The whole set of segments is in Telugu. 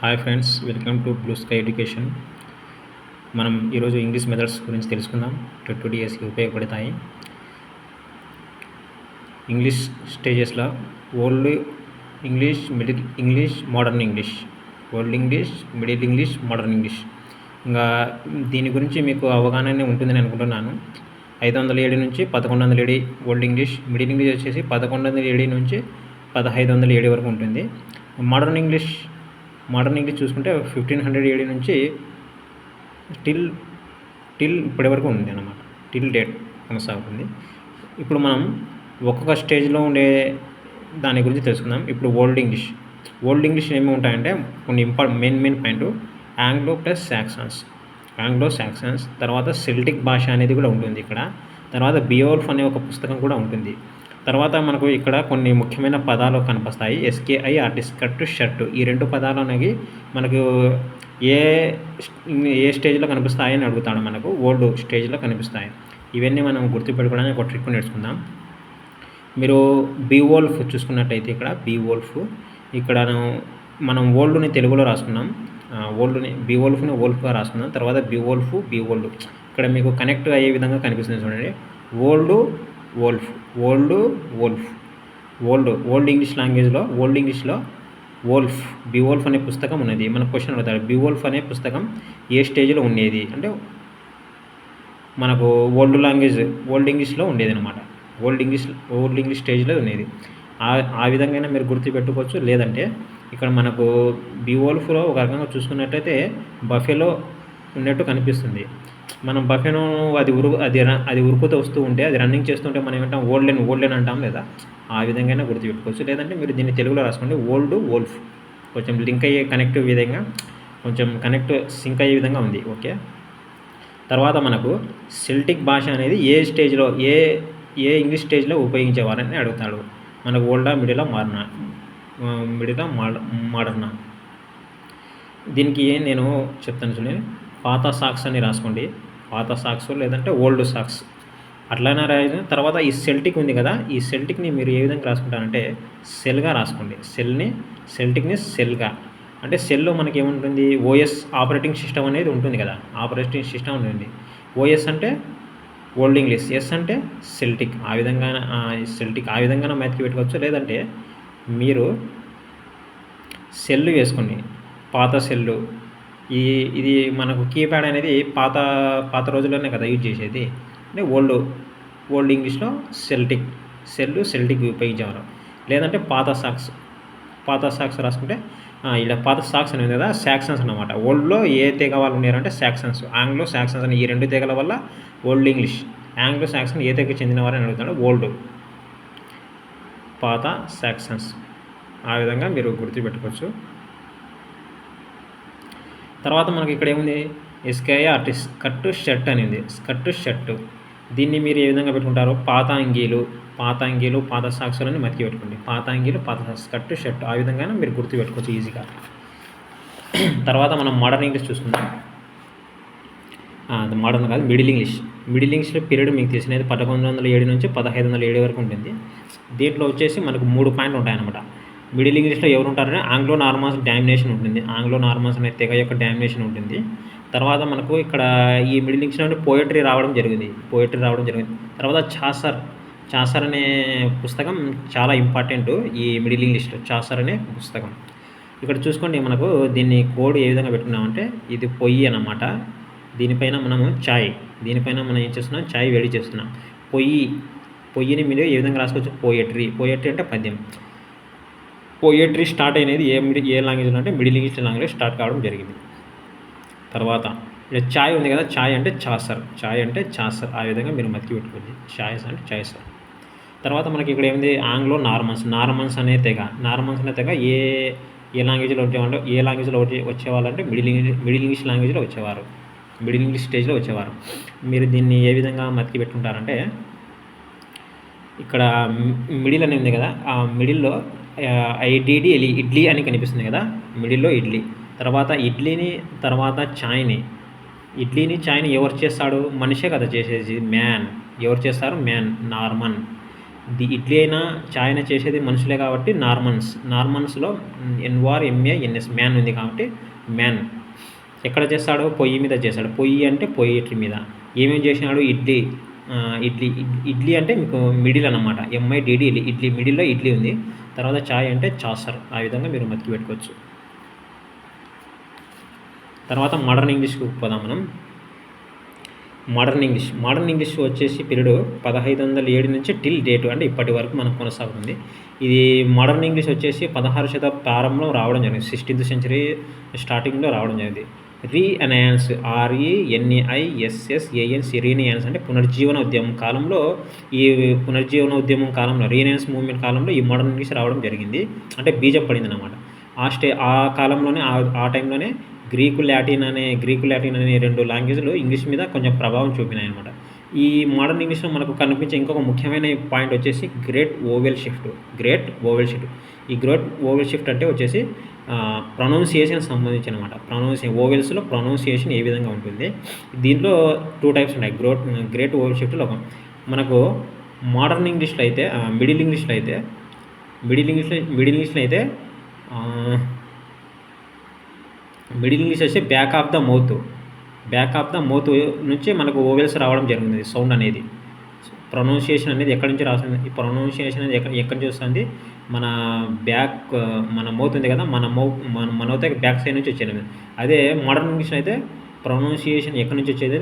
Hi friends, welcome to blue sky education. మనం ఈరోజు ఇంగ్లీష్ మెథడ్స్ గురించి తెలుసుకుందాం. TTDSకి ఉపయోగపడతాయి. ఇంగ్లీష్ స్టేజెస్లో old English, middle English, modern English, old English, middle English, modern English. ఇంకా దీని గురించి మీకు అవగాహన ఉంటుందని అనుకుంటున్నాను. 500 నుంచి 1100 ఓల్డ్ ఇంగ్లీష్, మిడిల్ ఇంగ్లీష్ వచ్చేసి 1100 నుంచి 1500 వరకు ఉంటుంది. మోడర్న్ ఇంగ్లీష్ చూసుకుంటే 1500 నుంచి టిల్ ఇప్పటి వరకు ఉంది అన్నమాట. టిల్ డేట్ కొనసాగుతుంది. ఇప్పుడు మనం ఒక్కొక్క స్టేజ్లో ఉండే దాని గురించి తెలుసుకుందాం. ఇప్పుడు ఓల్డ్ ఇంగ్లీష్ ఏమి ఉంటాయంటే కొన్ని main point Anglo plus Saxons, తర్వాత సెల్టిక్ భాష అనేది కూడా ఉంటుంది ఇక్కడ. తర్వాత బియోల్ఫ్ అనే ఒక పుస్తకం కూడా ఉంటుంది. తర్వాత మనకు ఇక్కడ కొన్ని ముఖ్యమైన పదాలు కనిపిస్తాయి. SKIRT, skirt, shirt. ఈ రెండు పదాలు అనేవి మనకు ఏ స్టేజ్లో కనిపిస్తాయి అని అడుగుతాడు. మనకు ఓల్డ్ స్టేజ్లో కనిపిస్తాయి. ఇవన్నీ మనం గుర్తుపెట్టుకోవడానికి ఒక ట్రిక్ నేర్చుకుందాం. మీరు బీవోల్ఫ్ చూసుకున్నట్టయితే ఇక్కడ మనం ఓల్డ్ని తెలుగులో రాసుకున్నాం. బీవోల్ఫ్ని ఓల్ఫ్గా రాసుకున్నాం. తర్వాత బీవోల్ఫ్, బీవోల్డ్ ఇక్కడ మీకు కనెక్ట్ అయ్యే విధంగా కనిపిస్తుంది చూడండి. ఓల్డ్ ఇంగ్లీష్లో బీవోల్ఫ్ అనే పుస్తకం ఉన్నది. మన క్వశ్చన్ అడుగుతారు, బీవోల్ఫ్ అనే పుస్తకం ఏ స్టేజ్లో ఉండేది అంటే మనకు ఓల్డ్ ఇంగ్లీష్లో ఉండేది అనమాట. ఓల్డ్ ఇంగ్లీష్ స్టేజ్లో ఉండేది. ఆ విధంగా మీరు గుర్తుపెట్టుకోవచ్చు. లేదంటే ఇక్కడ మనకు బీవోల్ఫ్లో ఒక రకంగా చూసుకున్నట్టయితే బఫెలో ఉన్నట్టు కనిపిస్తుంది. మనం బఫెను అది ఉరుకుతూ వస్తూ ఉంటే, అది రన్నింగ్ చేస్తుంటే మనం ఏమంటాం, ఓల్డెన్ అంటాం లేదా, ఆ విధంగా గుర్తుపెట్టుకోవచ్చు. లేదంటే మీరు దీన్ని తెలుగులో రాసుకోండి, వోల్ఫ్. కొంచెం లింక్ అయ్యే సింక్ అయ్యే విధంగా ఉంది. ఓకే. తర్వాత మనకు సెల్టిక్ భాష అనేది ఏ స్టేజ్లో ఏ ఇంగ్లీష్ స్టేజ్లో ఉపయోగించేవారని అడుగుతాడు. మనకు ఓల్డా, మిడిలా, మోడర్నా. దీనికి నేను చెప్తాను చూడండి. పాత సాక్స్ అని రాసుకోండి. పాత సాక్స్ లేదంటే ఓల్డ్ సాక్స్ అట్లయినా రాసిన. తర్వాత ఈ సెల్టిక్ ఉంది కదా, ఈ సెల్టిక్ని మీరు ఏ విధంగా రాసుకుంటారంటే సెల్గా రాసుకోండి. సెల్టిక్ని సెల్గా అంటే సెల్లో మనకి ఏముంటుంది, OS ఆపరేటింగ్ సిస్టమ్ అనేది ఉంటుంది కదా, ఆపరేటింగ్ సిస్టమ్ ఉంటుంది. OS అంటే ఓల్డ్ ఇంగ్లీష్, S అంటే సెల్టిక్. ఆ విధంగా మెతికి పెట్టుకోవచ్చు. లేదంటే మీరు సెల్లు వేసుకోండి, పాత సెల్లు. ఇది మనకు కీప్యాడ్ అనేది పాత రోజుల్లోనే కదా యూజ్ చేసేది. అంటే ఓల్డ్ ఇంగ్లీష్లో సెల్టిక్ ఉపయోగించేవారు. లేదంటే పాత సాక్స్ రాసుకుంటే ఇలా పాత సాక్స్ అనేది కదా సాక్సన్స్ అన్నమాట. ఓల్డ్లో ఏ తెగ వాళ్ళు ఉన్నారంటే సాక్సన్స్, ఆంగ్లో సాక్సన్స్ అని ఈ రెండు తెగల వల్ల ఓల్డ్ ఇంగ్లీష్. ఆంగ్లో సాక్సన్ ఏ తెగకు చెందినవారని అడుగుతాడు, ఓల్డ్, పాత సాక్సన్స్. ఆ విధంగా మీరు గుర్తుపెట్టుకోవచ్చు. తర్వాత మనకి ఇక్కడ ఏముంది, SKIRT, స్కర్ట్, షర్ట్ అనేది. స్కర్ట్, షర్టు దీన్ని మీరు ఏ విధంగా పెట్టుకుంటారో పాత అంగీలు, పాత సాక్సులు అని మతికి పెట్టుకోండి. పాత అంగీలు, పాత స్కర్ట్, షర్ట్. ఆ విధంగా మీరు గుర్తుపెట్టుకోవచ్చు ఈజీగా. తర్వాత మనం మోడర్న్ ఇంగ్లీష్ చూసుకుందాం. మోడర్న్ కాదు, మిడిల్ ఇంగ్లీష్లో పీరియడ్ మీకు తెలిసినది 1107 నుంచి 1507 వరకు ఉంటుంది. దీంట్లో వచ్చేసి మనకు 3 పాయింట్లు ఉంటాయన్నమాట. మిడిల్ ఇంగ్లీష్లో ఎవరు ఉంటారంటే ఆంగ్లో నార్మన్స్ డామినేషన్ ఉంటుంది. ఆంగ్లో నార్మన్స్ అనే తెగ యొక్క డామినేషన్ ఉంటుంది. తర్వాత మనకు ఇక్కడ ఈ మిడిల్ ఇంగ్లీష్లో పోయట్రీ రావడం జరిగింది. తర్వాత చాసర్ అనే పుస్తకం చాలా ఇంపార్టెంట్ ఈ మిడిల్ ఇంగ్లీష్లో. చాసర్ అనే పుస్తకం ఇక్కడ చూసుకోండి. మనకు దీన్ని కోడ్ ఏ విధంగా పెట్టుకున్నామంటే ఇది పొయ్యి అన్నమాట. దీనిపైన దీనిపైన మనం ఏం చేస్తున్నాం, చాయ్ వేడి చేస్తున్నాం. పొయ్యిని మీరు ఏ విధంగా రాసుకోవచ్చు, పోయట్రీ అంటే పద్యం. పోయట్రీ స్టార్ట్ అయినది ఏ లాంగ్వేజ్లో అంటే మిడిల్ ఇంగ్లీష్ లాంగ్వేజ్ స్టార్ట్ కావడం జరిగింది. తర్వాత ఇక్కడ చాయ్ ఉంది కదా, చాయ్ అంటే చాసర్. ఆ విధంగా మీరు మతికి పెట్టుకోండి, చాసర్. తర్వాత మనకి ఇక్కడ ఏముంది, ఆంగ్లో నార్మన్స్ అనే తెగ ఏ లాంగ్వేజ్లో వచ్చేవాళ్ళు, వచ్చేవాళ్ళంటే మిడిల్ ఇంగ్లీష్ లాంగ్వేజ్లో వచ్చేవారు, మిడిల్ ఇంగ్లీష్ స్టేజ్లో వచ్చేవారు. మీరు దీన్ని ఏ విధంగా మతికి పెట్టుకుంటారంటే ఇక్కడ మిడిల్ అనేది ఉంది కదా, ఆ మిడిల్లో ఇడ్లీ అని కనిపిస్తుంది కదా, మిడిల్లో ఇడ్లీ. తర్వాత చాయ్ని ఎవరు చేస్తాడు, మనిషే కదా చేసేది, మ్యాన్. ఎవరు చేస్తారు, మ్యాన్, నార్మన్. ఇడ్లీ అయినా చాయ్ అయినా చేసేది మనుషులే కాబట్టి నార్మన్స్లో NORMANS మ్యాన్ ఉంది కాబట్టి మ్యాన్ ఎక్కడ చేస్తాడు? పొయ్యి మీద చేస్తాడు. పొయ్యి అంటే పొయ్యిట్ల మీద. ఏమేమి చేసినాడు? ఇడ్లీ ఇడ్లీ అంటే మీకు మిడిల్ అనమాట. MIDD ఇడ్లీ మిడిల్లో ఇడ్లీ ఉంది. తర్వాత చాయ్ అంటే చాసర్. ఆ విధంగా మీరు మతికి పెట్టుకోవచ్చు. తర్వాత మోడర్న్ ఇంగ్లీష్కి పోదాం మనం. మోడర్న్ ఇంగ్లీష్ వచ్చేసి పీరియడ్ 1507 నుంచి టిల్ డేటు అంటే ఇప్పటి వరకు మనకు కొనసాగుతుంది. ఇది మోడర్న్ ఇంగ్లీష్ వచ్చేసి 16వ శతాబ్దం ప్రారంభంలో రావడం జరిగింది. 16th సెంచరీ స్టార్టింగ్లో రావడం జరిగింది. రీఎనయాన్స్ RENAISSANS రీఎనయాన్స్ అంటే పునర్జీవన ఉద్యమం కాలంలో రీఎనయాన్స్ మూవ్మెంట్ కాలంలో ఈ మోడర్న్ ఇంగ్లీష్ రావడం జరిగింది. అంటే బీజం పడింది అన్నమాట. ఆ కాలంలోనే ఆ టైంలోనే గ్రీకు లాటిన్ అనే 2 లాంగ్వేజ్లు ఇంగ్లీష్ మీద కొంచెం ప్రభావం చూపినాయి అనమాట. ఈ మోడర్న్ ఇంగ్లీష్లో మనకు కనిపించే ఇంకొక ముఖ్యమైన పాయింట్ వచ్చేసి గ్రేట్ ఓవెల్ షిఫ్ట్. ఈ గ్రేట్ ఓవెల్ షిఫ్ట్ అంటే వచ్చేసి ప్రొనౌన్సియేషన్ సంబంధించి అనమాట. ఓవెల్స్లో ప్రొనౌన్సియేషన్ ఏ విధంగా ఉంటుంది? దీంట్లో 2 టైప్స్ ఉన్నాయి. గ్రేట్ ఓవెల్ షిఫ్ట్లో మనకు మోడర్న్ ఇంగ్లీష్లో అయితే మిడిల్ ఇంగ్లీష్లో అయితే మిడిల్ ఇంగ్లీష్ వచ్చి బ్యాక్ ఆఫ్ ద మౌత్ నుంచి మనకు ఓవెల్స్ రావడం జరిగింది. సౌండ్ అనేది ప్రొనౌన్సియేషన్ అనేది ఎక్కడి నుంచి రాస్తుంది? ఈ ప్రొనౌన్సియేషన్ అనేది ఎక్కడి నుంచి వస్తుంది? మన మౌత్ ఉంది కదా, మన మౌత్ బ్యాక్ సైడ్ నుంచి వచ్చేది. అదే మోడర్న్ ఇంగ్లీష్ అయితే ప్రొనౌన్సియేషన్ ఎక్కడి నుంచి వచ్చేది?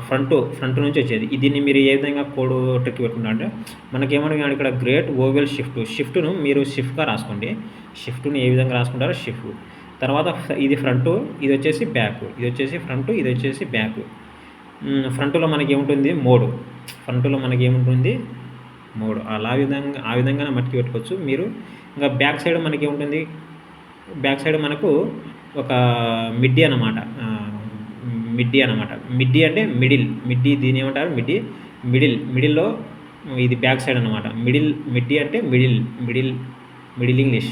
ఫ్రంట్ నుంచి వచ్చేది. దీన్ని మీరు ఏ విధంగా కోడ్ ట్రిక్ పెట్టుకుంటారు అంటే మనకేమన్నా ఇక్కడ గ్రేట్ ఓవెల్ షిఫ్ట్ను మీరు షిఫ్ట్గా రాసుకోండి. షిఫ్ట్ని ఏ విధంగా రాసుకుంటారో షిఫ్ట్. తర్వాత ఇది ఫ్రంట్, ఇది వచ్చేసి బ్యాక్, ఇది వచ్చేసి ఫ్రంట్, ఇది వచ్చేసి బ్యాక్. ఫ్రంట్లో మనకి ఏముంటుంది? మోడ్. ఆ విధంగా మట్టికి పెట్టుకోవచ్చు మీరు. ఇంకా బ్యాక్ సైడ్ మనకి ఏముంటుంది? బ్యాక్ సైడ్ మనకు ఒక మిడ్డీ అనమాట. మిడ్డీ అంటే మిడ్డీ దీని ఏమంటారు? మిడిల్లో ఇది బ్యాక్ సైడ్ అనమాట. మిడ్డీ అంటే మిడిల్ ఇంగ్లీష్.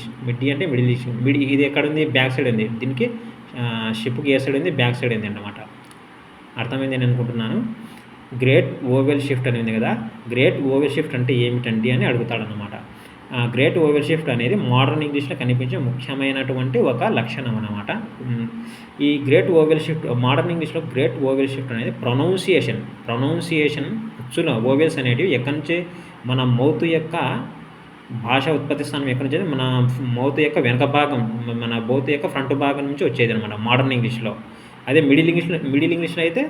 ఇది ఎక్కడ ఉంది? బ్యాక్ సైడ్ ఉంది. దీనికి షిప్కి ఏ సైడ్ ఉంది? బ్యాక్ సైడ్ ఉంది అన్నమాట. అర్థమైంది నేను అనుకుంటున్నాను. గ్రేట్ ఓవెల్ షిఫ్ట్ అని ఉంది కదా, గ్రేట్ ఓవెల్ షిఫ్ట్ అంటే ఏమిటండి అని అడుగుతాడనమాట. గ్రేట్ ఓవెల్ షిఫ్ట్ అనేది మోడర్న్ ఇంగ్లీష్లో కనిపించే ముఖ్యమైనటువంటి ఒక లక్షణం అన్నమాట. ఈ గ్రేట్ ఓవెల్ షిఫ్ట్ మోడర్న్ ఇంగ్లీష్లో గ్రేట్ ఓవెల్ షిఫ్ట్ అనేది ప్రొనౌన్సియేషన్ అచ్చులో ఓవెల్స్ అనేటివి ఎక్కడి నుంచి మన మౌత్ యొక్క భాష ఉత్పత్తి స్థానం ఎక్కడి నుంచి? మన మౌత్ యొక్క వెనక భాగం, మన మౌత్ యొక్క ఫ్రంట్ భాగం నుంచి వచ్చేది అనమాట మోడర్న్ ఇంగ్లీష్లో. అదే మిడిల్ ఇంగ్లీష్లో అయితే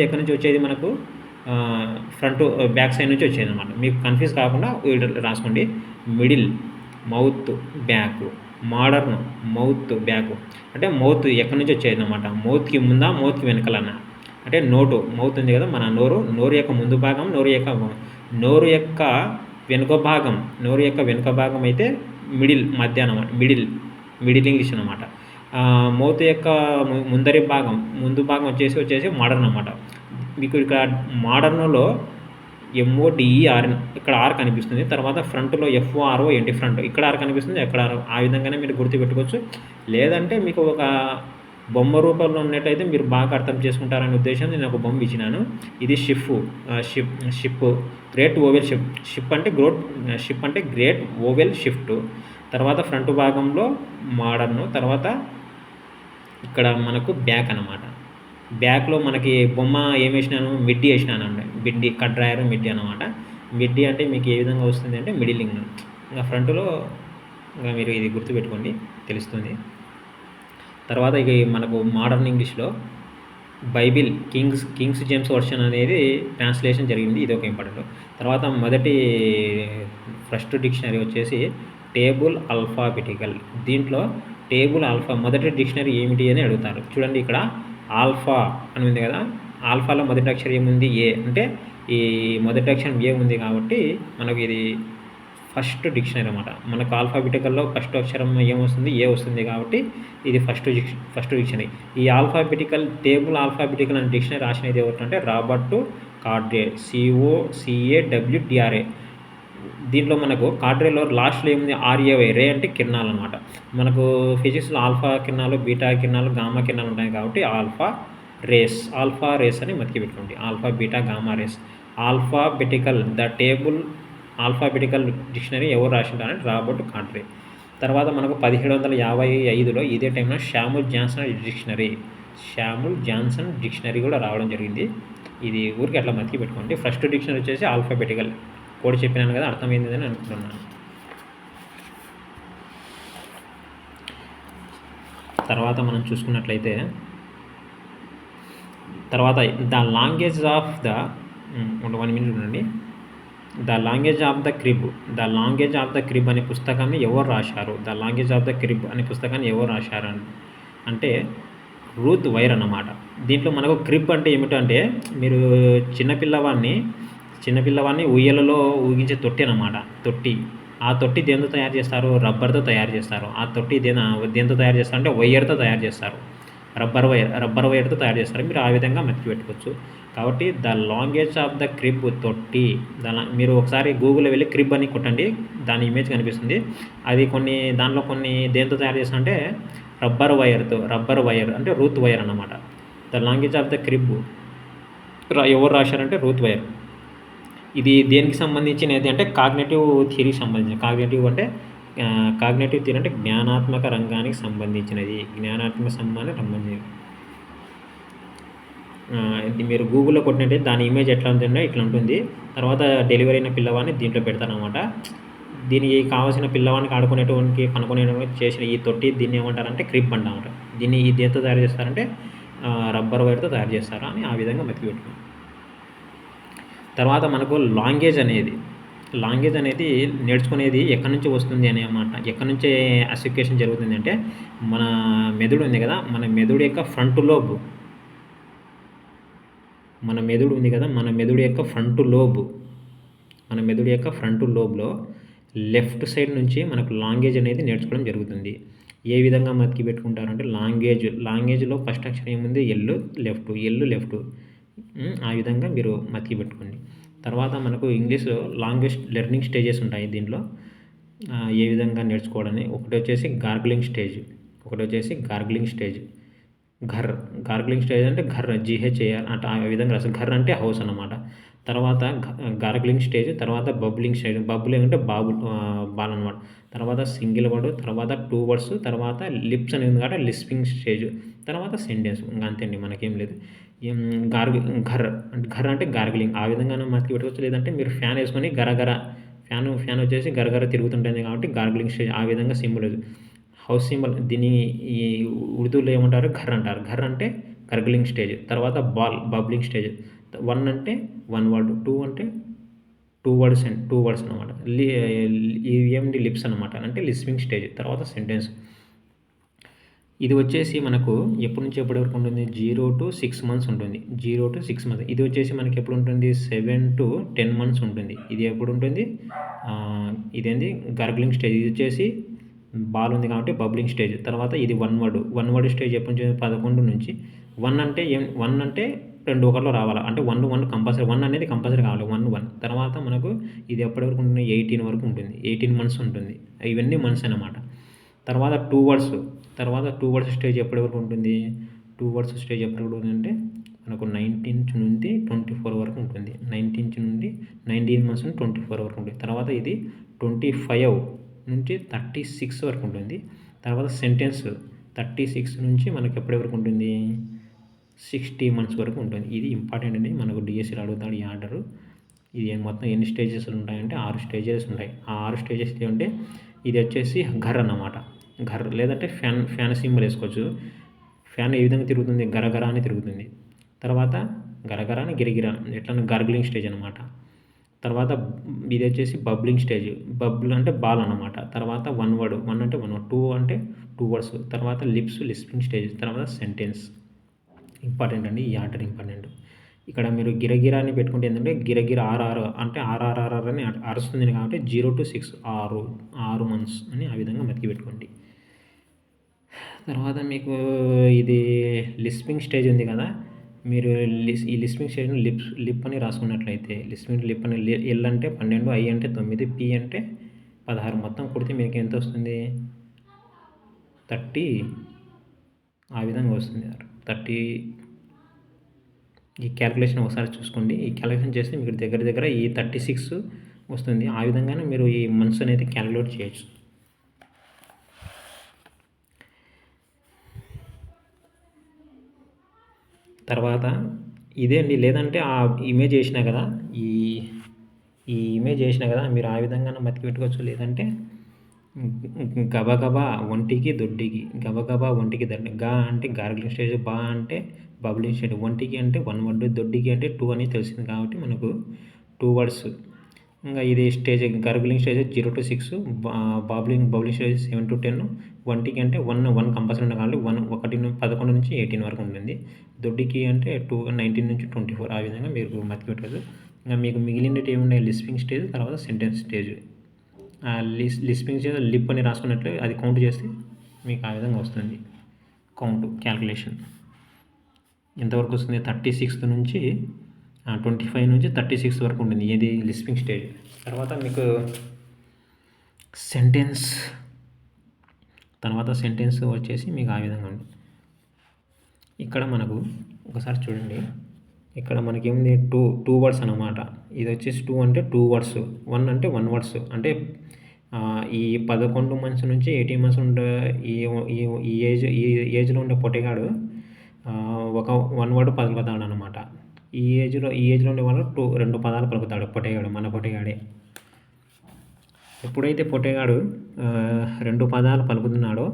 ఎక్కడి నుంచి వచ్చేది? మనకు ఫ్రంట్ బ్యాక్ సైడ్ నుంచి వచ్చేది అనమాట. మీకు కన్ఫ్యూజ్ కాకుండా రాసుకోండి. Middle mouth back, modern mouth back. అంటే మౌత్ ఎక్కడి నుంచి వచ్చేది అనమాట? మౌత్కి ముందా, మౌత్కి వెనకలన్నా. అంటే మౌత్ ఉంది కదా, మన నోరు యొక్క ముందు భాగం, నోరు యొక్క వెనుక భాగం అయితే మిడిల్ మధ్య అనమాట. మిడిల్ ఇంగ్లీష్ అనమాట. మౌత్ యొక్క ముందు భాగం వచ్చేసి మోడర్న్ అనమాట. మీకు ఇక్కడ మోడర్న్లో MODER ఇక్కడ ఆర్ కనిపిస్తుంది. తర్వాత ఫ్రంట్లో FORONT ఫ్రంట్, ఇక్కడ ఆర్ కనిపిస్తుంది, ఎక్కడ ఆర్. ఆ విధంగానే మీరు గుర్తుపెట్టుకోవచ్చు. లేదంటే మీకు ఒక బొమ్మ రూపంలో ఉన్నట్టయితే మీరు బాగా అర్థం చేసుకుంటారనే ఉద్దేశం నేను ఒక బొమ్మ ఇచ్చినాను. ఇది షిప్ గ్రేట్ ఓవెల్ షిప్ అంటే గ్రేట్ ఓవెల్ షిఫ్ట్. తర్వాత ఫ్రంట్ భాగంలో మోడర్న్. తర్వాత ఇక్కడ మనకు బ్యాక్ అనమాట. బ్యాక్లో మనకి బొమ్మ ఏం వేసినాను? మిడ్డీ వేసినాను అండి. కట్ డ్రాయర్ మిడ్డీ అనమాట. మిడ్డీ అంటే మీకు ఏ విధంగా వస్తుంది అంటే మిడిలింగ్. ఇంకా ఫ్రంట్లో ఇంకా మీరు ఇది గుర్తుపెట్టుకోండి, తెలుస్తుంది. తర్వాత ఇక మనకు మోడర్న్ ఇంగ్లీష్లో బైబిల్ కింగ్స్ జేమ్స్ వర్షన్ అనేది ట్రాన్స్లేషన్ జరిగింది. ఇది ఒక ఇంపార్టెంట్. తర్వాత ఫస్ట్ డిక్షనరీ వచ్చేసి టేబుల్ ఆల్ఫాబెటికల్. దీంట్లో మొదటి డిక్షనరీ ఏమిటి అని అడుగుతారు. చూడండి, ఇక్కడ ఆల్ఫా అని ఉంది కదా, ఆల్ఫాలో మొదటి అక్షరం ఏముంది? ఏ. అంటే ఈ మొదటి అక్షరం ఏ ఉంది కాబట్టి మనకు ఇది ఫస్ట్ డిక్షనరీ అనమాట. మనకు ఆల్ఫాబెటికల్లో ఫస్ట్ అక్షరం ఏమొస్తుంది? ఏ వస్తుంది కాబట్టి ఇది ఫస్ట్ డిక్షనరీ. ఈ టేబుల్ ఆల్ఫాబెటికల్ అనే డిక్షనరీ రాసినది ఎవరంటే రాబర్ట్ కార్డ్రే, COCAWDRA. దీంట్లో మనకు కార్డ్రేలో లాస్ట్లో ఏముంది? RAY, రే అంటే కిరణాలు అనమాట. మనకు ఫిజిక్స్లో ఆల్ఫా కిరణాలు, బీటా కిరణాలు, గామా కిరణాలు ఉంటాయి కాబట్టి ఆల్ఫా రేస్ అని మతికి పెట్టుకోండి. Alpha, beta, gamma rays. Alphabetical the table alphabetical dictionary ఎవరు రాసింటారు అంటే రాబర్ట్ కాంట్రే. తర్వాత మనకు 1755లో ఇదే టైంలో శామ్యూల్ జాన్సన్ డిక్షనరీ కూడా రావడం జరిగింది. ఇది ఊరికి అట్లా మతికి పెట్టుకోండి. ఫస్ట్ డిక్షనరీ వచ్చేసి ఆల్ఫాబెటికల్ కోడ్ చెప్పినాను కదా, అర్థమైంది అని అనుకుంటున్నాను. తర్వాత మనం చూసుకున్నట్లయితే తర్వాత the language of the 1 minute ఉండండి. The language of the crib అనే పుస్తకాన్ని ఎవరు రాశారు? The language of the crib అనే పుస్తకాన్ని ఎవరు రాశారు అంటే రూత్ వైర్ అన్నమాట. దీంట్లో మనకు క్రిబ్ అంటే ఏమిటంటే మీరు చిన్నపిల్లవాడిని ఉయ్యలలో ఊగించే తొట్టి అన్నమాట. ఆ తొట్టి దేంతో తయారు చేస్తారు? రబ్బర్తో తయారు చేస్తారు. ఆ తొట్టి దేంతో తయారు చేస్తారు అంటే వైర్తో తయారు చేస్తారు. రబ్బర్ వైర్తో తయారు చేస్తారు. మీరు ఆ విధంగా మతికి పెట్టుకోవచ్చు. కాబట్టి the language of the crib తొట్టి. మీరు ఒకసారి గూగుల్లో వెళ్ళి క్రిబ్ అని కొట్టండి, దాని ఇమేజ్ కనిపిస్తుంది. అది దాంట్లో కొన్ని దేంతో తయారు చేస్తారంటే రబ్బర్ వైర్ అంటే రూత్ వైర్ అన్నమాట. The language of the crib ఎవరు రాశారంటే రూత్ వైర్. ఇది దేనికి సంబంధించినది అంటే కాగ్నేటివ్ థియరీకి సంబంధించిన. కాగ్నేటివ్ థియరీ అంటే జ్ఞానాత్మక రంగానికి సంబంధించినది. ఇది మీరు గూగుల్లో కొట్టినట్టే దాని ఇమేజ్ ఎట్లా ఉంటుందో ఇట్లా ఉంటుంది. తర్వాత డెలివరీ అయిన పిల్లవాడిని దీంట్లో పెడతారనమాట. దీనికి కావాల్సిన పిల్లవాడికి ఆడుకునేటువంటి పనుకునేటువంటి చేసిన ఈ తొట్టి దీన్ని ఏమంటారంటే క్రిబ్ అంటారు. దీన్ని ఈ దేంతో తయారు చేస్తారంటే రబ్బర్ వైర్తో తయారు చేస్తారు అని ఆ విధంగా మతికి పెట్టుకోండి. తర్వాత మనకు లాంగ్వేజ్ అనేది నేర్చుకునేది ఎక్కడి నుంచి వస్తుంది అనే మాట. ఎక్కడి నుంచి అసిక్యుయేషన్ జరుగుతుంది అంటే మన మెదడు ఉంది కదా, మన మెదడు యొక్క ఫ్రంట్ లోబ్లో లెఫ్ట్ సైడ్ నుంచి మనకు లాంగ్వేజ్ అనేది నేర్చుకోవడం జరుగుతుంది. ఏ విధంగా మతికి పెట్టుకుంటారంటే లాంగ్వేజ్లో ఫస్ట్ అక్షరం ఏముంది? L left. ఆ విధంగా మీరు మతికి పెట్టుకోండి. తర్వాత మనకు ఇంగ్లీష్ లాంగ్వేజ్ లెర్నింగ్ స్టేజెస్ ఉంటాయి దీంట్లో. ఏ విధంగా నేర్చుకోవడని ఒకటి వచ్చేసి గార్గ్లింగ్ స్టేజ్. గార్గ్లింగ్ స్టేజ్ అంటే GHAR అంటే ఆ విధంగా రాస్తారు. ఘర్ అంటే హౌస్ అన్నమాట. తర్వాత గార్గ్లింగ్ స్టేజ్, తర్వాత బబ్లింగ్ స్టేజ్. బబ్లింగ్ అంటే బాల్ అన్నమాట. తర్వాత సింగిల్ వర్డ్, తర్వాత 2 వర్డ్స్, తర్వాత లిప్స్ అనేది ఉంది కాబట్టి లిస్పింగ్ స్టేజ్, తర్వాత సెంటెన్స్. ఇంకా అంతే అండి, మనకేం లేదు. ఘర్ అంటే గార్గిలింగ్. ఆ విధంగా మతికి పెట్టుకోవచ్చు. లేదంటే మీరు ఫ్యాన్ వేసుకొని గరగర ఫ్యాన్ వచ్చేసి గరగర తిరుగుతుంటుంది కాబట్టి గార్గిలింగ్ స్టేజ్. ఆ విధంగా సింబల్ హౌస్ సింబల్. దీన్ని ఈ ఉర్దూలో ఏమంటారు? ఘర్ అంటారు. ఘర్ అంటే గర్గిలింగ్ స్టేజ్. తర్వాత బబ్లింగ్ స్టేజ్. 1 అంటే 1 వర్డ్, 2 అంటే 2 వర్డ్స్ అనమాట. ఏమిటి? లిప్స్ అనమాట, అంటే లిస్పింగ్ స్టేజ్. తర్వాత సెంటెన్స్. ఇది వచ్చేసి మనకు ఎప్పటి నుంచి ఎప్పటి వరకు ఉంటుంది? 0 to 6 months ఉంటుంది. ఇది వచ్చేసి మనకి ఎప్పుడు ఉంటుంది? 7 to 10 months ఉంటుంది. ఇది ఎప్పుడు ఉంటుంది? ఇదేంది? గర్గ్లింగ్ స్టేజ్. ఇది వచ్చేసి బాల్ ఉంది కాబట్టి బబ్లింగ్ స్టేజ్. తర్వాత ఇది 1 వర్డ్ స్టేజ్ ఎప్పటి నుంచి? 11 నుంచి. 1 అంటే 2 ఒకటిలో రావాలి అంటే 1 కంపల్సరీ. 1 అనేది కంపల్సరీ కావాలి. 1. తర్వాత మనకు ఇది ఎప్పటి వరకు ఉంటుంది? 18 వరకు ఉంటుంది. 18 months ఉంటుంది. ఇవన్నీ మంత్స్ అన్నమాట. తర్వాత 2 వర్డ్స్ స్టేజ్ ఎప్పటి వరకు ఉంటుంది? 2 వర్డ్స్ స్టేజ్ ఎప్పటి వరకు ఉంటుంది అంటే మనకు 19 నుండి 24 వరకు ఉంటుంది. 19 months నుండి 24 వరకు ఉంటుంది. తర్వాత ఇది 25 నుంచి 36 వరకు ఉంటుంది. తర్వాత సెంటెన్స్ 36 నుంచి మనకి ఎప్పటి వరకు ఉంటుంది? 60 months వరకు ఉంటుంది. ఇది ఇంపార్టెంట్ అండి, మనకు డిఎస్సీలో అడుగుతాడు ఈ ఆర్డరు. ఇది మొత్తం ఎన్ని స్టేజెస్ ఉంటాయంటే 6 స్టేజెస్ ఉంటాయి. ఆ 6 స్టేజెస్ ఏమంటే ఇది వచ్చేసి ఘర్ అన్నమాట. ఘర్ లేదంటే ఫ్యాన్ సింబల్ వేసుకోవచ్చు. ఫ్యాన్ ఏ విధంగా తిరుగుతుంది? గరగర అని తిరుగుతుంది. తర్వాత గరగర అని గిరిగిర ఎట్లా గార్గిలింగ్ స్టేజ్ అనమాట. తర్వాత ఇది వచ్చేసి బబ్లింగ్ స్టేజ్. బబుల్ అంటే బాల్ అన్నమాట. తర్వాత 1 వర్డ్. 1 అంటే 1 వర్డ్, 2 అంటే 2 వర్డ్స్. తర్వాత లిస్పింగ్ స్టేజ్. తర్వాత సెంటెన్స్. ఇంపార్టెంట్ అండి, ఈ ఆర్డర్ ఇంపార్టెంట్. ఇక్కడ మీరు గిరగిర అని పెట్టుకుంటే ఏంటంటే గిరగిర ఆర్ఆర్ అంటే ఆర్ఆర్ఆర్ అని అరుస్తుంది కాబట్టి 0 to 6 6 months అని ఆ విధంగా మతికి పెట్టుకోండి. తర్వాత మీకు ఇది లిస్పింగ్ స్టేజ్ ఉంది కదా, మీరు ఈ లిస్పింగ్ స్టేజ్ని లిప్ అని రాసుకున్నట్లయితే లిప్ అని ఎల్ అంటే 12, ఐ అంటే 9, పి అంటే 16 మొత్తం కొడితే మీకు ఎంత వస్తుంది? 30. ఆ విధంగా వస్తుంది. 30 ఈ క్యాలిక్యులేషన్ ఒకసారి చూసుకోండి. ఈ క్యాలిక్యులేషన్ చేస్తే మీకు దగ్గర దగ్గర ఈ 36 వస్తుంది. ఆ విధంగానే మీరు ఈ మంత్స్ అనేది క్యాలిక్యులేట్ చేయొచ్చు. తర్వాత ఇదే అండి. లేదంటే ఆ ఇమేజ్ వేసినా కదా, ఈ ఈ ఇమేజ్ వేసినా కదా, మీరు ఆ విధంగా మతికి పెట్టుకోవచ్చు. లేదంటే గబగబా ఒంటికి దొడ్డికి, గబగబా ఒంటికి దొడ్డి, గా అంటే గార్గిలింగ్ స్టేజ్, బా అంటే బబులింగ్ స్టేజ్, ఒంటికి అంటే 1 వర్డ్, దొడ్డికి అంటే 2 అని తెలిసింది కాబట్టి మనకు 2 వర్డ్స్. ఇంకా ఇది stage gargling stage 0 to 6, bubbling stage 7 to 10, ఒంటికి అంటే 1 కంపల్సరీ ఉంటుంది కాబట్టి 11 నుంచి 18 వరకు ఉంటుంది. దొడ్డికి అంటే 19 నుంచి 24. ఆ విధంగా మీరు మతికి పెట్టవచ్చు. ఇంకా మీకు మిగిలినవి ఏమున్నాయి, లిస్పింగ్ స్టేజ్, తర్వాత sentence stage. Lisping stage lip అని రాసుకున్నట్లు అది కౌంట్ చేస్తే మీకు ఆ విధంగా వస్తుంది కౌంట్ క్యాల్కులేషన్. ఎంతవరకు వస్తుంది, 36 నుంచి 25 నుంచి 36 వరకు ఉంటుంది ఏది లిస్పింగ్ స్టేజ్. తర్వాత మీకు సెంటెన్స్ వచ్చేసి మీకు ఆ విధంగా ఉంది. ఇక్కడ మనకు ఒకసారి చూడండి, ఇక్కడ మనకేముంది టూ వర్డ్స్ అన్నమాట. ఇది వచ్చేసి 2 అంటే 2 వర్డ్స్, 1 అంటే 1 వర్డ్స్. అంటే ఈ 11 మంత్స్ నుంచి 18 మంత్స్ ఉండే ఈ ఏజ్లో ఉండే పొట్టేగాడు ఒక 1 వర్డ్ పలుకుతాడు అనమాట. ఈ ఏజ్లో ఉండే వాళ్ళు 2 పదాలు పలుకుతాడు పొట్టేగాడు, మన పొట్టేగాడే. ఎప్పుడైతే పొట్టేగాడు 2 పదాలు పలుకుతున్నాడో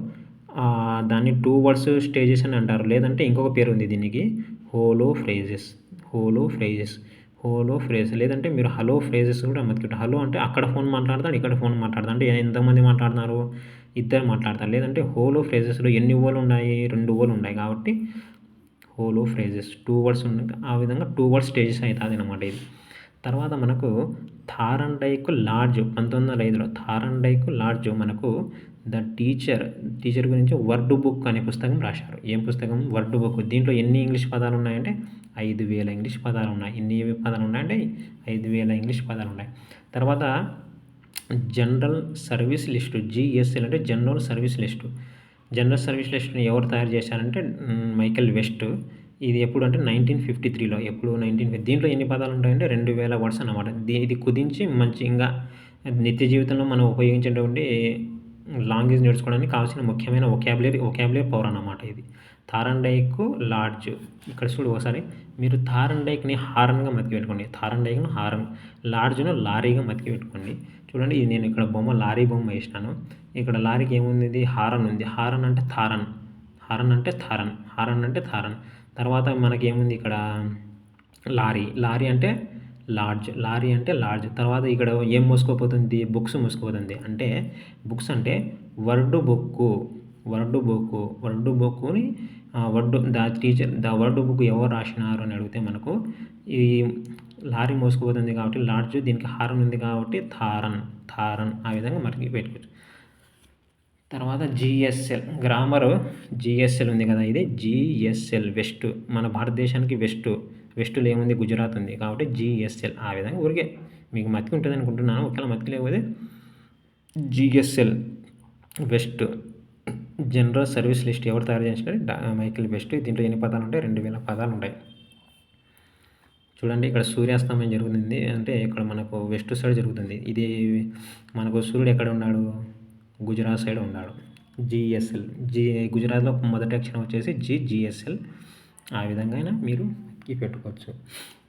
దాన్ని 2 వర్డ్స్ స్టేజెస్ అని అంటారు. లేదంటే ఇంకొక పేరు ఉంది దీనికి, హోలో ఫ్రేజెస్. లేదంటే మీరు హలో ఫ్రేజెస్ కూడా మర్చిపెట్టారు. హలో అంటే అక్కడ ఫోన్ మాట్లాడతాడు, ఇక్కడ ఫోన్ మాట్లాడతాడు. అంటే ఎంతమంది మాట్లాడుతున్నారు, ఇద్దరు మాట్లాడతారు. లేదంటే హోలో ఫ్రేజెస్లో ఎన్ని ఓలు ఉన్నాయి, 2 ఓలు ఉన్నాయి కాబట్టి హోలో ఫ్రేజెస్ 2 వర్డ్స్ ఉన్నాయి. ఆ విధంగా 2 వర్డ్స్ స్టేజెస్ అవుతుంది అనమాట ఇది. తర్వాత మనకు థారండైక్ లార్జ్ 1905లో థారండైక్ లార్జ్ మనకు ద టీచర్ గురించి వర్డ్ బుక్ అనే పుస్తకం రాశారు. ఏం పుస్తకం, వర్డ్ బుక్. దీంట్లో ఎన్ని ఇంగ్లీష్ పదాలు ఉన్నాయంటే 5000 ఇంగ్లీష్ పదాలు ఉన్నాయి. ఎన్ని పదాలు ఉన్నాయంటే 5000 ఇంగ్లీష్ పదాలు ఉన్నాయి. తర్వాత జనరల్ సర్వీస్ లిస్టు, జిఎస్ఎల్ అంటే జనరల్ సర్వీస్ లిస్టుని ఎవరు తయారు చేశారంటే మైకేల్ వెస్ట్. ఇది ఎప్పుడు అంటే 1953లో. దీంట్లో ఎన్ని పదాలు ఉంటాయంటే 2000 వర్డ్స్ అన్నమాట. ఇది కుదించి మంచి ఇంకా నిత్య జీవితంలో మనం ఉపయోగించేటువంటి లాంగ్వేజ్ నేర్చుకోవడానికి కావాల్సిన ముఖ్యమైన ఒకాబులరీ పవర్ అన్నమాట ఇది. Thorndike large. ఇక్కడ చూడు ఒకసారి, మీరు థారండైక్ని హారన్గా మతికి పెట్టుకోండి, థారండైక్ను హారన్, లార్జ్ను లారీగా మతికి పెట్టుకోండి. చూడండి, ఇది నేను ఇక్కడ లారీ బొమ్మ వేసినాను. ఇక్కడ లారీకి ఏముంది, హారన్ ఉంది. హారన్ అంటే థారన్. తర్వాత మనకి ఏముంది ఇక్కడ, లారీ అంటే లార్జ్. తర్వాత ఇక్కడ ఏం మోసుకోపోతుంది, బుక్స్ మోసుకోపోతుంది. అంటే బుక్స్ అంటే వర్డ్ బుక్ని ద వర్డ్ బుక్ ఎవరు రాసినారు అని అడిగితే మనకు ఈ లారీ మోసుకుపోతుంది కాబట్టి లార్జ్, దీనికి హారన్ ఉంది కాబట్టి థారన్. ఆ విధంగా మనకి పెట్టుకోవచ్చు. తర్వాత జిఎస్ఎల్ గ్రామర్. జిఎస్ఎల్ ఉంది కదా, ఇది జిఎస్ఎల్ వెస్ట్. మన భారతదేశానికి వెస్ట్లో ఏముంది, గుజరాత్ ఉంది కాబట్టి జిఎస్ఎల్. ఆ విధంగా ఊరికే మీకు మతికి ఉంటుంది అనుకుంటున్నాను. ఒకవేళ మతికి లేకపోతే GSL west, general service list ఎవరు తయారు చేసినారు, మైకేల్ వెస్ట్. దీంట్లో ఎన్ని పదాలు ఉంటాయి, 2000 పదాలు ఉంటాయి. చూడండి, ఇక్కడ సూర్యాస్తమయం జరుగుతుంది. అంటే ఇక్కడ మనకు వెస్ట్ సైడ్ జరుగుతుంది. ఇది మనకు సూర్యుడు ఎక్కడ ఉన్నాడు, గుజరాత్ సైడ్ ఉన్నాడు. జిఎస్ఎల్, గుజరాత్లో మొదటి అక్షరం వచ్చేసి జిఎస్ఎల్. ఆ విధంగా అయినా మీరు పెట్టుకోవచ్చు.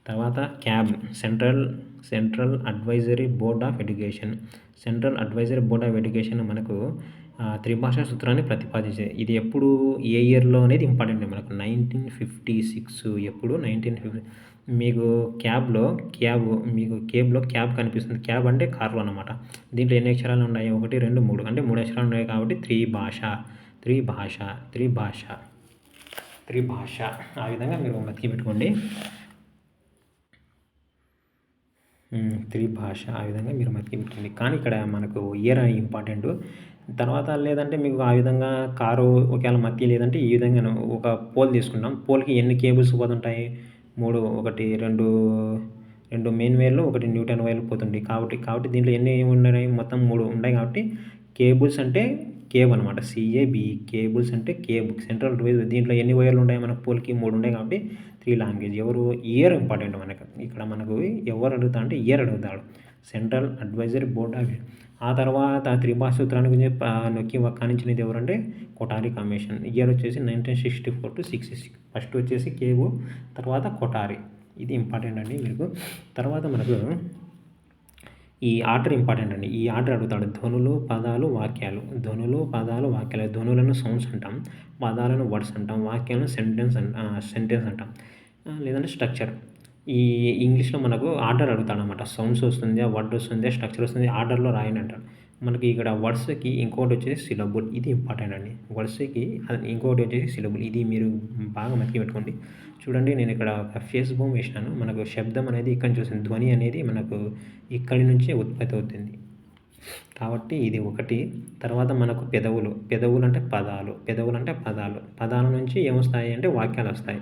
తర్వాత cab, central advisory board of education మనకు త్రిభాషా సూత్రాన్ని ప్రతిపాదించింది. ఇది ఎప్పుడు, ఏ ఇయర్లో అనేది ఇంపార్టెంట్. మనకు 1956. ఎప్పుడు 1950. మీకు కేబ్లో క్యాబ్ కనిపిస్తుంది. క్యాబ్ అంటే కార్లు అన్నమాట. దీంట్లో ఎన్ని అక్షరాలు ఉన్నాయి, 1 2 3 అంటే 3 అక్షరాలు ఉన్నాయి కాబట్టి త్రిభాష. ఆ విధంగా మీరు మతికి పెట్టుకోండి. త్రిభాష, ఆ విధంగా మీరు మతికి పెట్టుకోండి. కానీ ఇక్కడ మనకు ఇయర్ ఇంపార్టెంట్. తర్వాత లేదంటే మీకు ఆ విధంగా కారు ఒకవేళ మతికి లేదంటే ఈ విధంగా ఒక పోల్ తీసుకుంటాం. పోల్కి ఎన్ని కేబుల్స్ పోతుంటాయి, 3, 1 2 మెయిన్ వైర్లు, 1 న్యూటన్ వైర్లు పోతుంటాయి. కాబట్టి దీంట్లో ఎన్ని ఉన్నాయి, మొత్తం 3 ఉన్నాయి. కాబట్టి కేబుల్స్ అంటే కేబ్ అనమాట. CABE కేబుల్స్ అంటే కేబ్ సెంట్రల్ రైల్వే. దీంట్లో ఎన్ని వైర్లు ఉంటాయి మనకు పోల్కి 3 ఉంటాయి కాబట్టి 3 లాంగ్వేజ్. ఎవరు ఇయర్ ఇంపార్టెంట్ మనకు. ఇక్కడ మనకు ఎవరు అడుగుతా అంటే ఇయర్ అడుగుతాడు. సెంట్రల్ అడ్వైజరీ బోర్డ్ ఆఫ్ ఆ తర్వాత త్రిభాషా సూత్రాన్ని గురించి నొక్కి వక్కానించినది ఎవరంటే కొఠారి కమిషన్. ఇయర్ వచ్చేసి 1964 to 66. ఫస్ట్ వచ్చేసి కేబు, తర్వాత కొఠారి. ఇది ఇంపార్టెంట్ అండి మీకు. తర్వాత మనకు ఈ ఆర్డర్ ఇంపార్టెంట్ అండి. ఈ ఆర్డర్ అడుగుతాడు. ధ్వనులు, పదాలు, వాక్యాలు. ధ్వనులు, పదాలు, వాక్యాలు. ధ్వనులను సౌండ్స్ అంటాం, పదాలను వర్డ్స్ అంటాం, వాక్యాలను సెంటెన్స్ అంటాం, లేదంటే స్ట్రక్చర్. ఈ ఇంగ్లీష్లో మనకు ఆర్డర్ అడుగుతాడనమాట. సౌండ్స్ వస్తుందా, వర్డ్ వస్తుందా, స్ట్రక్చర్ వస్తుంది, ఆర్డర్లో రాయండి అంటాడు. మనకి ఇక్కడ వర్డ్స్కి ఇంకోటి వచ్చేసి సిలబుల్. ఇది ఇంపార్టెంట్ అండి. వర్డ్స్కి ఇంకోటి వచ్చేసి సిలబుల్. ఇది మీరు బాగా మతికి పెట్టుకోండి. చూడండి, నేను ఇక్కడ ఒక ఫేస్ బొమ్మ వేసినాను. మనకు శబ్దం అనేది ఇక్కడి నుంచి వస్తుంది. ధ్వని అనేది మనకు ఇక్కడి నుంచే ఉత్పత్తి అవుతుంది కాబట్టి ఇది ఒకటి. తర్వాత మనకు పెదవులు. పెదవులు అంటే పదాలు. పెదవులు అంటే పదాలు. పదాల నుంచి ఏమొస్తాయి అంటే వాక్యాలు వస్తాయి.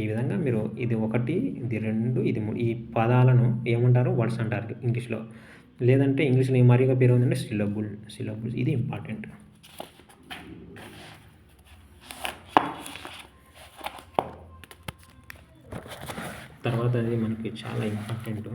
ఈ విధంగా మీరు ఇది 1, ఇది 2, ఇది 3. ఈ పదాలను ఏమంటారు? వర్డ్స్ అంటారు ఇంగ్లీష్లో. లేదంటే ఇంగ్లీష్లో మరిగా పేరు ఉందంటే సిలబుల్స్. ఇది ఇంపార్టెంట్. తర్వాత అది మనకి చాలా ఇంపార్టెంట్.